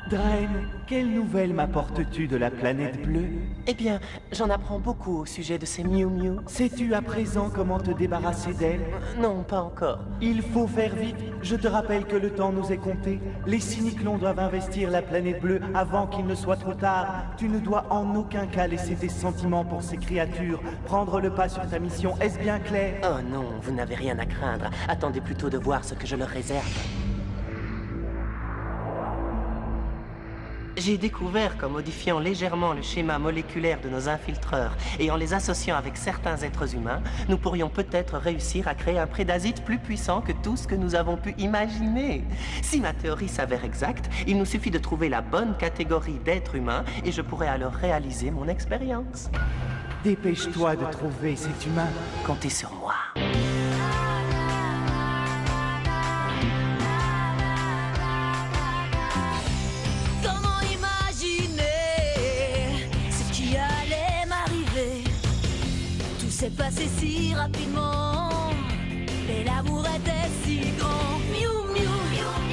Draen, quelle nouvelle m'apportes-tu de la planète bleue? Eh bien, j'en apprends beaucoup au sujet de ces Miu Miu. Sais-tu à présent comment te débarrasser d'elle? Non, pas encore. Il faut faire vite. Je te rappelle que le temps nous est compté. Les cyniclons doivent investir la planète bleue avant qu'il ne soit trop tard. Tu ne dois en aucun cas laisser tes sentiments pour ces créatures prendre le pas sur ta mission. Est-ce bien clair? Oh non, vous n'avez rien à craindre. Attendez plutôt de voir ce que je leur réserve. J'ai découvert qu'en modifiant légèrement le schéma moléculaire de nos infiltreurs et en les associant avec certains êtres humains, nous pourrions peut-être réussir à créer un prédasite plus puissant que tout ce que nous avons pu imaginer. Si ma théorie s'avère exacte, il nous suffit de trouver la bonne catégorie d'êtres humains et je pourrais alors réaliser mon expérience. Dépêche-toi de trouver cet humain. Comptez sur moi. C'est passé si rapidement, et l'amour était si grand. Miu Miu,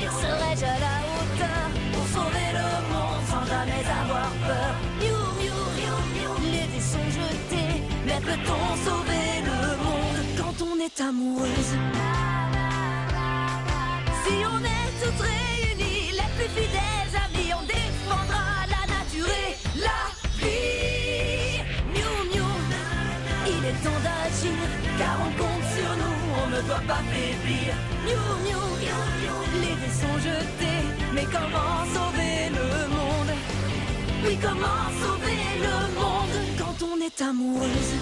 serais-je à la hauteur pour sauver le monde sans jamais avoir peur? Miu Miu, les dés sont jetés, mais peut-on sauver le monde quand on est amoureuse? Si on est toutes réunies, les plus fidèles amis, on défendra la nature et la vie. Miu Miu, il est temps d'agir, car on compte sur nous, on ne doit pas faiblir. Miu Miu, les dés sont jetés, mais comment sauver le monde? Oui, comment sauver le monde quand on est amoureuse?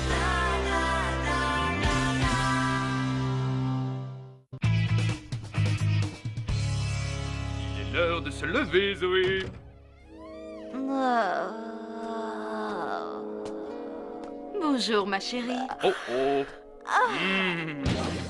Il est l'heure de se lever, Zoé. Bonjour, ma chérie. Oh oh.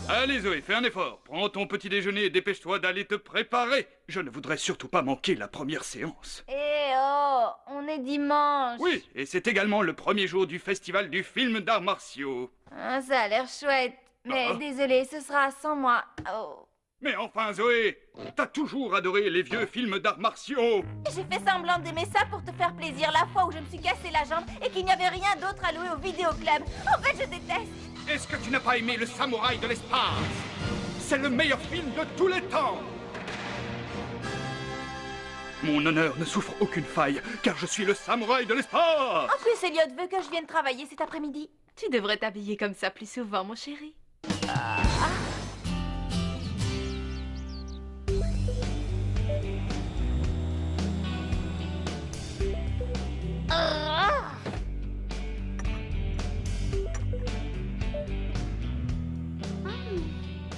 Allez, Zoé, fais un effort. Prends ton petit déjeuner et dépêche-toi d'aller te préparer. Je ne voudrais surtout pas manquer la première séance. Eh oh, on est dimanche. Oui, et c'est également le premier jour du festival du film d'arts martiaux. Ah, ça a l'air chouette. Mais Ah. désolé, ce sera sans moi. Oh. Mais enfin, Zoé, t'as toujours adoré les vieux films d'arts martiaux. J'ai fait semblant d'aimer ça pour te faire plaisir la fois où je me suis cassé la jambe et qu'il n'y avait rien d'autre à louer au vidéoclub. En fait, je déteste. Est-ce que tu n'as pas aimé Le Samouraï de l'espace? C'est le meilleur film de tous les temps. Mon honneur ne souffre aucune faille, car je suis le samouraï de l'espace. En plus, Elliot veut que je vienne travailler cet après-midi. Tu devrais t'habiller comme ça plus souvent, mon chéri.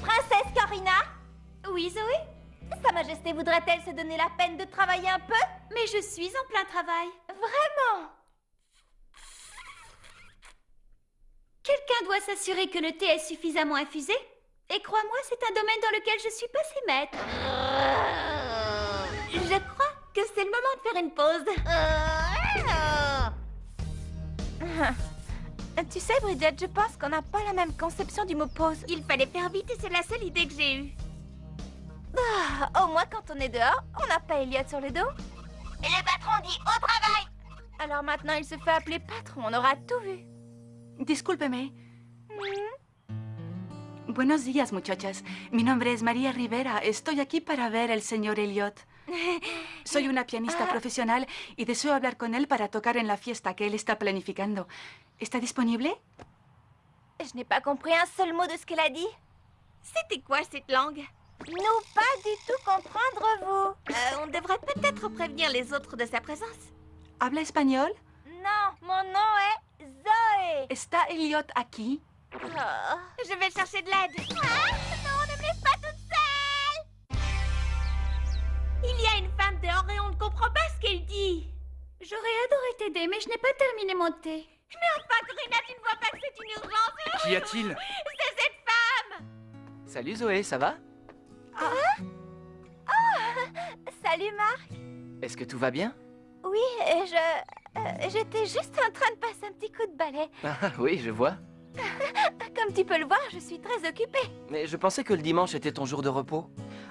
Princesse Karina, Oui, Zoé? Sa Majesté voudrait-elle se donner la peine de travailler un peu? Mais je suis en plein travail. Vraiment? Quelqu'un doit s'assurer que le thé est suffisamment infusé. Et crois-moi, c'est un domaine dans lequel je suis passée maître. Je crois que c'est le moment de faire une pause. Tu sais, Bridget, je pense qu'on n'a pas la même conception du mot pause. Il fallait faire vite et c'est la seule idée que j'ai eue. Au moins, quand on est dehors, on n'a pas Elliot sur le dos. Et le patron dit au travail. Alors maintenant, il se fait appeler patron. On aura tout vu. Discúlpeme. Buenos días, muchachas. Mi nombre es María Rivera. Estoy aquí para ver al señor Elliot. Soy una pianista profesional y deseo hablar con él para tocar en la fiesta que él está planificando. ¿Está disponible? Je n'ai pas compris un seul mot de ce qu'elle a dit. C'était quoi cette langue? Nous pas du tout comprendre, vous. On devrait peut-être prévenir les autres de sa présence. ¿Habla español? Non, mon nom est Zoé. ¿Está Elliot aquí? Oh. Je vais chercher de l'aide. Non, ne me laisse pas toute seule. Il y a une femme dehors et on ne comprend pas ce qu'elle dit. J'aurais adoré t'aider, mais je n'ai pas terminé mon thé. Mais enfin, Corinna, tu ne vois pas que c'est une urgence? Qu'y a-t-il? C'est cette femme! Salut Zoé, ça va? Salut, Marc. Est-ce que tout va bien? Oui, j'étais juste en train de passer un petit coup de balai. Ah oui, je vois. Comme tu peux le voir, je suis très occupée. Mais je pensais que le dimanche était ton jour de repos.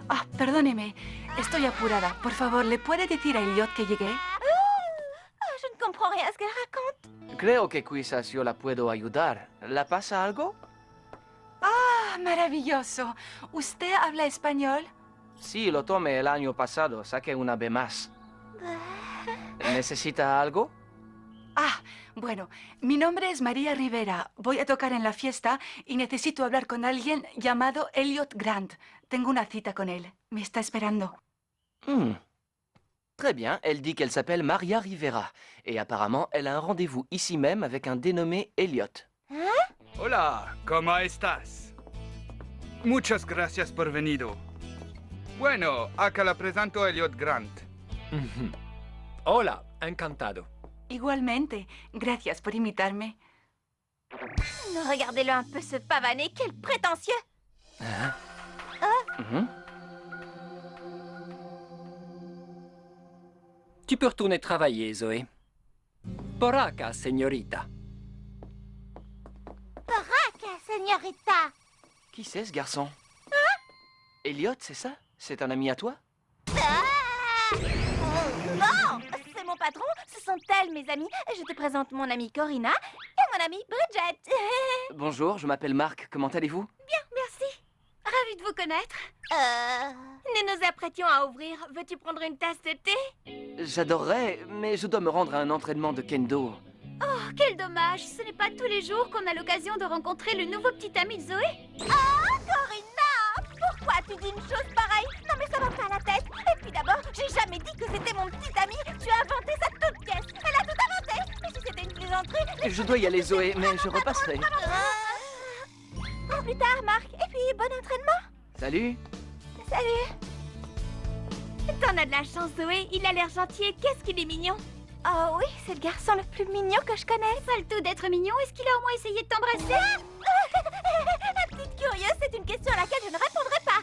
Ah, perdóneme. Estoy apurada. Por favor, ¿le puede decir a Elliot que llegué? Je ne comprends rien à ce qu'elle raconte. Creo que quizás yo la puedo ayudar. ¿La pasa algo? Ah, maravilloso. ¿Usted habla español? Sí, lo tomé el año pasado. Saqué una B+. ¿Necesita algo? Ah, bueno, mi nombre es María Rivera. Voy a tocar en la fiesta y necesito hablar con alguien llamado Elliot Grant. Tengo una cita con él. Me está esperando. Très bien, elle dit qu'elle s'appelle Maria Rivera. Et apparemment, elle a un rendez-vous ici même avec un dénommé Elliot. Hola, ¿cómo estás? Muchas gracias por venido. Bueno, acá la presento Elliot Grant. Hola, encantado. Igualmente. Gracias por invitarme. Regardez-le un peu se pavaner, quel prétentieux. Tu peux retourner travailler, Zoé. Por acá, señorita. Poraka, señorita. Qui c'est ce garçon? Elliot, c'est ça? C'est un ami à toi? Non, c'est mon patron, ce sont elles mes amies. Je te présente mon amie Corinna et mon amie Bridget. Bonjour, je m'appelle Marc. Comment allez-vous? Bien, merci. Ravie de vous connaître. Nous nous apprêtions à ouvrir. Veux-tu prendre une tasse de thé? J'adorerais, mais je dois me rendre à un entraînement de kendo. Oh, quel dommage. Ce n'est pas tous les jours qu'on a l'occasion de rencontrer le nouveau petit ami de Zoé. Ah, Corinna! Pourquoi tu dis une chose pareille? Non mais ça va pas à la tête. Et puis d'abord, j'ai jamais dit que c'était mon petit ami. Tu as inventé ça toute pièce. Elle a tout inventé. Mais si c'était une plaisanterie... Je dois y aller, Zoé, mais je repasserai. Au plus tard, Marc. Et puis, bon entraînement. Salut. Salut. T'en as de la chance, Zoé. Il a l'air gentil et qu'est-ce qu'il est mignon. Oh oui, c'est le garçon le plus mignon que je connaisse. Pas le tout d'être mignon. Est-ce qu'il a au moins essayé de t'embrasser? La petite curieuse, c'est une question à laquelle je ne répondrai pas.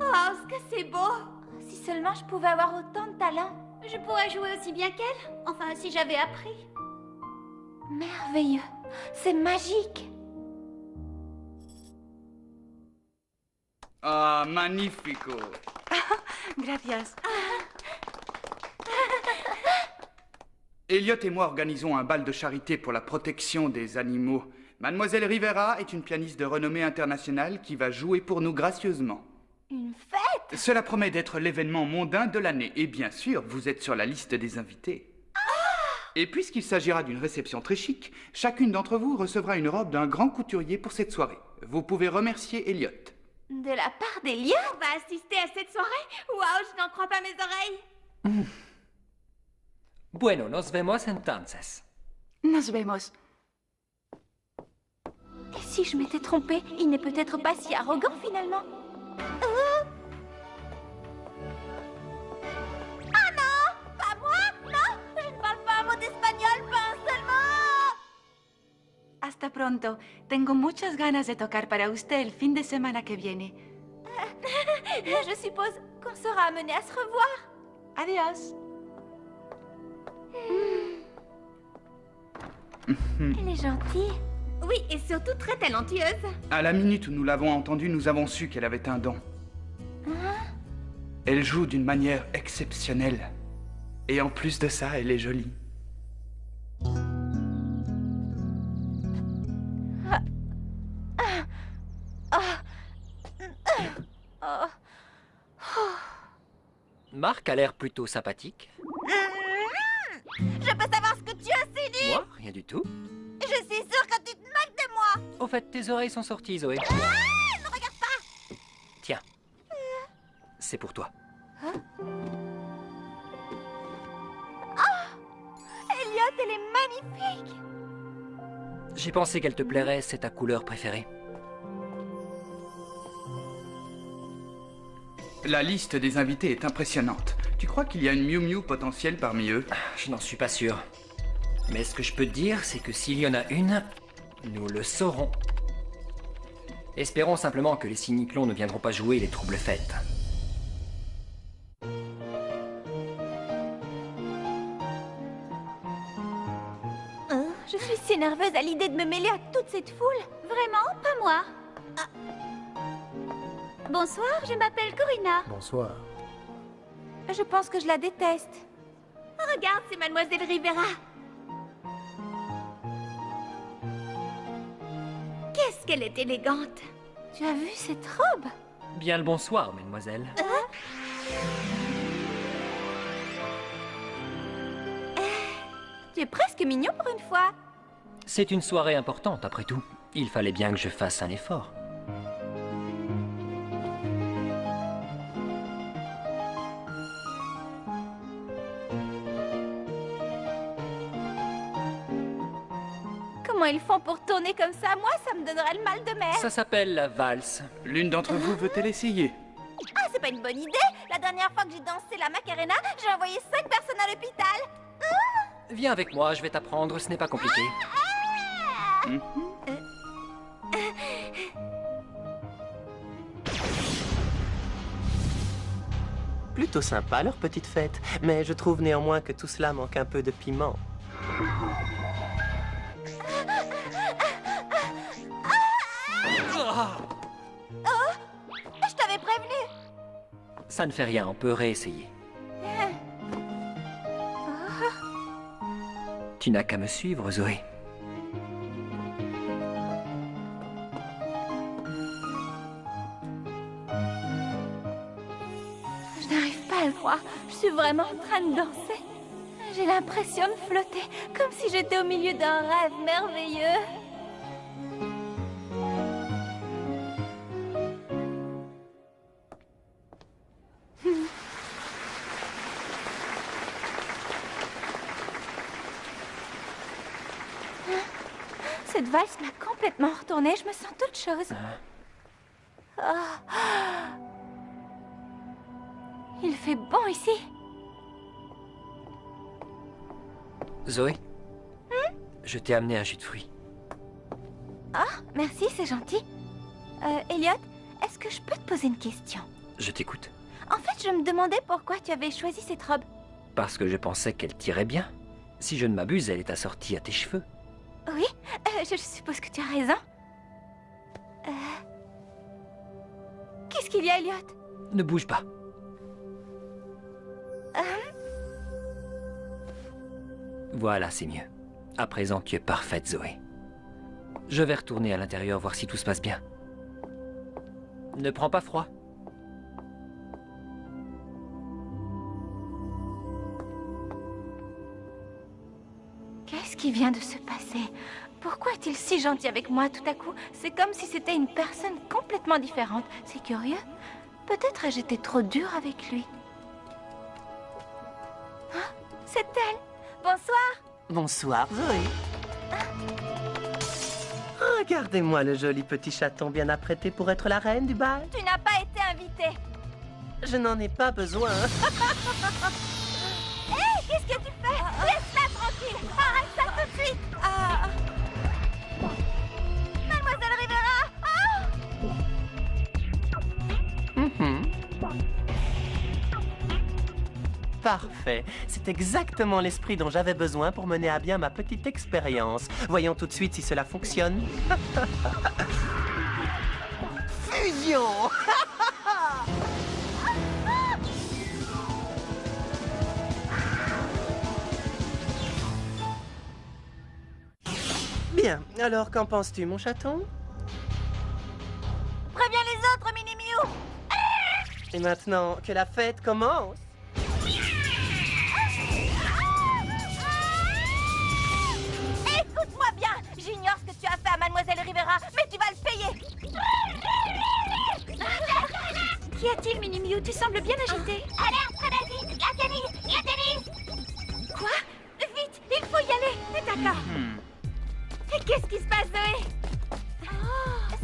Oh, ce que c'est beau! Si seulement je pouvais avoir autant de talent. Je pourrais jouer aussi bien qu'elle. Enfin, si j'avais appris. Merveilleux. C'est magique. Ah, magnifico. Gracias. Elliot et moi organisons un bal de charité pour la protection des animaux. Mademoiselle Rivera est une pianiste de renommée internationale qui va jouer pour nous gracieusement. Une fête? Cela promet d'être l'événement mondain de l'année. Et bien sûr, vous êtes sur la liste des invités. Et puisqu'il s'agira d'une réception très chic, chacune d'entre vous recevra une robe d'un grand couturier pour cette soirée. Vous pouvez remercier Elliot. De la part d'Elliot? On va assister à cette soirée? Waouh, je n'en crois pas mes oreilles. Bueno, nos vemos entonces. Nos vemos. Et si je m'étais trompée, il n'est peut-être pas si arrogant finalement. Ah non! Pas moi! Non! Je ne parle pas un mot d'espagnol, pas un seul mot! Hasta pronto. Tengo muchas ganas de tocar para usted el fin de semana que viene. Je suppose qu'on sera amené à se revoir. Adiós. Elle est gentille. Oui, et surtout très talentueuse. À la minute où nous l'avons entendue, nous avons su qu'elle avait un don. Elle joue d'une manière exceptionnelle. Et en plus de ça, elle est jolie. Marc a l'air plutôt sympathique. Je peux savoir ce que tu insinues? Moi, rien du tout. Je suis sûre que tu te moques de moi. Au fait, tes oreilles sont sorties, Zoé. Ne regarde pas. Tiens. C'est pour toi. Elliot, elle est magnifique. J'ai pensé qu'elle te plairait, c'est ta couleur préférée. La liste des invités est impressionnante. Tu crois qu'il y a une Miu Miu potentielle parmi eux? Je n'en suis pas sûr. Mais ce que je peux te dire, c'est que s'il y en a une, Nous le saurons. Espérons simplement que les cyniclons ne viendront pas jouer les troubles fêtes. Je suis si nerveuse à l'idée de me mêler à toute cette foule. Vraiment, pas moi. Bonsoir, je m'appelle Corina. Bonsoir. Je pense que je la déteste. Regarde, c'est Mademoiselle Rivera. Qu'est-ce qu'elle est élégante. Tu as vu cette robe? Bien le bonsoir, mademoiselle. Tu es presque mignon pour une fois. C'est une soirée importante, après tout. Il fallait bien que je fasse un effort. Comment ils font pour tourner comme ça? Moi, ça me donnerait le mal de mer. Ça s'appelle la valse. L'une d'entre vous veut-elle essayer? Ah, c'est pas une bonne idée. La dernière fois que j'ai dansé la Macarena, j'ai envoyé 5 personnes à l'hôpital. Viens avec moi, je vais t'apprendre, ce n'est pas compliqué. Plutôt sympa leur petite fête, mais je trouve néanmoins que tout cela manque un peu de piment. Je t'avais prévenu. Ça ne fait rien, on peut réessayer. Tu n'as qu'à me suivre, Zoé. Je n'arrive pas à le croire. Je suis vraiment en train de danser. J'ai l'impression de flotter, comme si j'étais au milieu d'un rêve merveilleux. Cette valse m'a complètement retournée, je me sens toute chose. Il fait bon ici. Zoé, je t'ai amené un jus de fruits. Ah, merci, c'est gentil. Elliot, est-ce que je peux te poser une question? Je t'écoute. En fait, je me demandais pourquoi tu avais choisi cette robe. Parce que je pensais qu'elle t'irait bien. Si je ne m'abuse, elle est assortie à tes cheveux. Oui, je suppose que tu as raison. Qu'est-ce qu'il y a, Elliot? Ne bouge pas. Voilà, c'est mieux. À présent, tu es parfaite, Zoé. Je vais retourner à l'intérieur voir si tout se passe bien. Ne prends pas froid. Qu'est-ce qui vient de se passer? Pourquoi est-il si gentil avec moi tout à coup? C'est comme si c'était une personne complètement différente. C'est curieux. Peut-être ai-je été trop dure avec lui. Ah, c'est elle. Bonsoir. Bonsoir, Zoé. Regardez-moi le joli petit chaton bien apprêté pour être la reine du bal. Tu n'as pas été invitée. Je n'en ai pas besoin. Hé, qu'est-ce que tu fais? Laisse-la tranquille. Arrête ça tout de suite. Mademoiselle Rivera. Parfait. C'est exactement l'esprit dont j'avais besoin pour mener à bien ma petite expérience. Voyons tout de suite si cela fonctionne. Fusion! Bien, alors qu'en penses-tu, mon chaton? Préviens les autres, Minnie Miou. Et maintenant, que la fête commence! Écoute-moi bien. J'ignore ce que tu as fait à Mademoiselle Rivera, mais tu vas le payer. Qu'y a-t-il, Minnie Miou? Tu sembles bien agitée. Alerte, Freddy! La tennis! Quoi? Vite, il faut y aller. D'accord. Et qu'est-ce qui se passe, Zoé?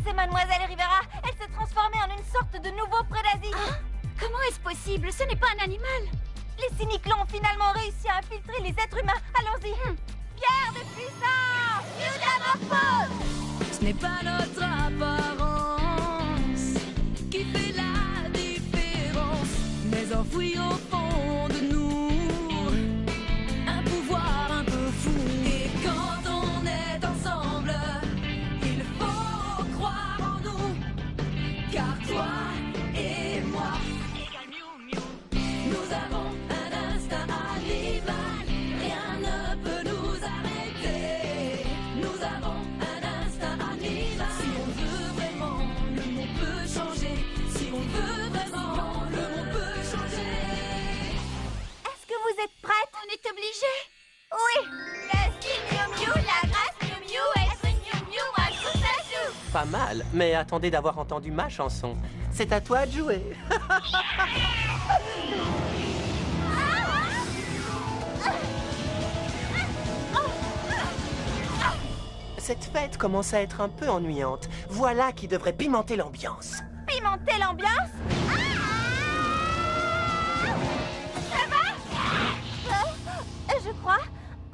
C'est Mademoiselle Rivera. Elle s'est transformée en une sorte de nouveau prédasite. Comment est-ce possible? Ce n'est pas un animal. Les cyniclons ont finalement réussi à infiltrer les êtres humains. Allons-y. Pierre de puissance! Ce n'est pas notre apparence qui fait la différence, mais enfoui au fond de nous un pouvoir un peu fou. Et quand on est ensemble, il faut croire en nous, car toi et moi, nous avons un instinct animal, rien ne peut nous arrêter. Nous avons un instinct animal. Si on veut vraiment, le monde peut changer. Si on veut vraiment, le monde peut changer. Est-ce que vous êtes prêtes? On est obligés. Oui. Le style Miu Miu, la grâce Miu Miu, être Miu Miu, moi je trouve ça joue. Pas mal, mais attendez d'avoir entendu ma chanson. C'est à toi de jouer. Cette fête commence à être un peu ennuyante. Voilà qui devrait pimenter l'ambiance. Pimenter l'ambiance? Ça va? Je crois.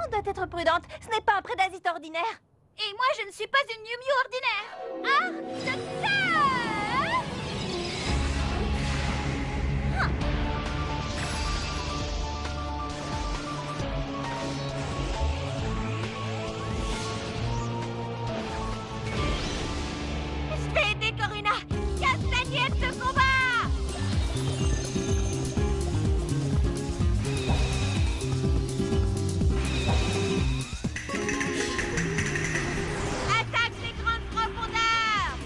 On doit être prudente. Ce n'est pas un prédasite ordinaire. Et moi, je ne suis pas une Miu Miu ordinaire. Je vais aider Corina. Castagnette de combat. Attaque les grandes profondeurs.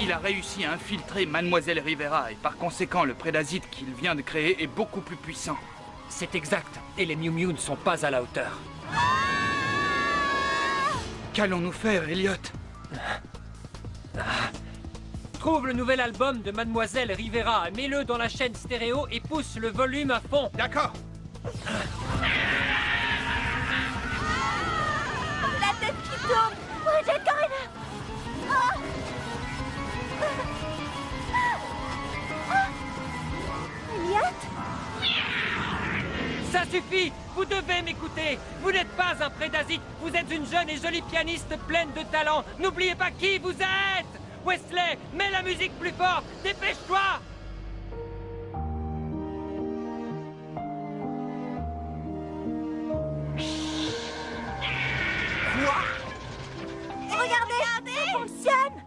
Il a réussi à infiltrer Mademoiselle Rivera et par conséquent le prédasite qu'il vient de créer est beaucoup plus puissant. C'est exact. Et les Miu Miu ne sont pas à la hauteur. Qu'allons-nous faire, Elliot? Trouve le nouvel album de Mademoiselle Rivera, mets-le dans la chaîne stéréo et pousse le volume à fond. D'accord. La tête qui tourne. Rejette Corina. Elliot? Ça suffit. Vous devez m'écouter. Vous n'êtes pas un prédasite. Vous êtes une jeune et jolie pianiste pleine de talent. N'oubliez pas qui vous êtes. Wesley, mets la musique plus fort. Dépêche-toi. Regardez, ça fonctionne.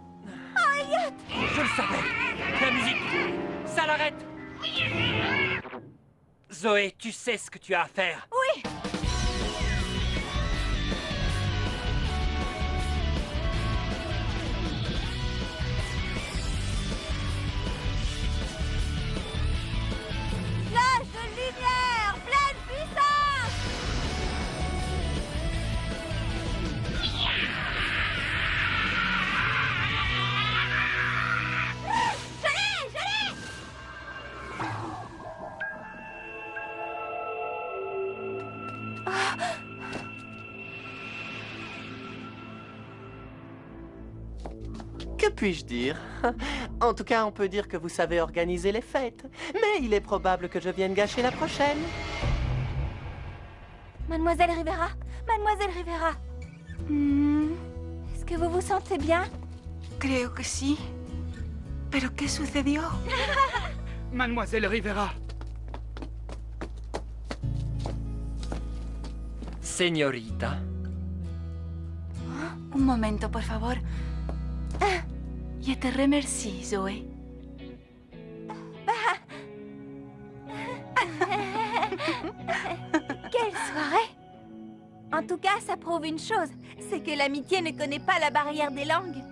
Oh, Elliot! Je le savais. La musique. Ça l'arrête. Zoé, tu sais ce que tu as à faire. Oui. Flash de lumière, pleine puissance. Je l'ai. Que puis-je dire? En tout cas, on peut dire que vous savez organiser les fêtes. Mais il est probable que je vienne gâcher la prochaine. Mademoiselle Rivera, Mademoiselle Rivera. Est-ce que vous vous sentez bien? Creo que sí. ¿Pero qué sucedió? Mademoiselle Rivera. Señorita. Un momento, por favor. Je te remercie, Zoé. Quelle soirée! En tout cas, ça prouve une chose, c'est que l'amitié ne connaît pas la barrière des langues.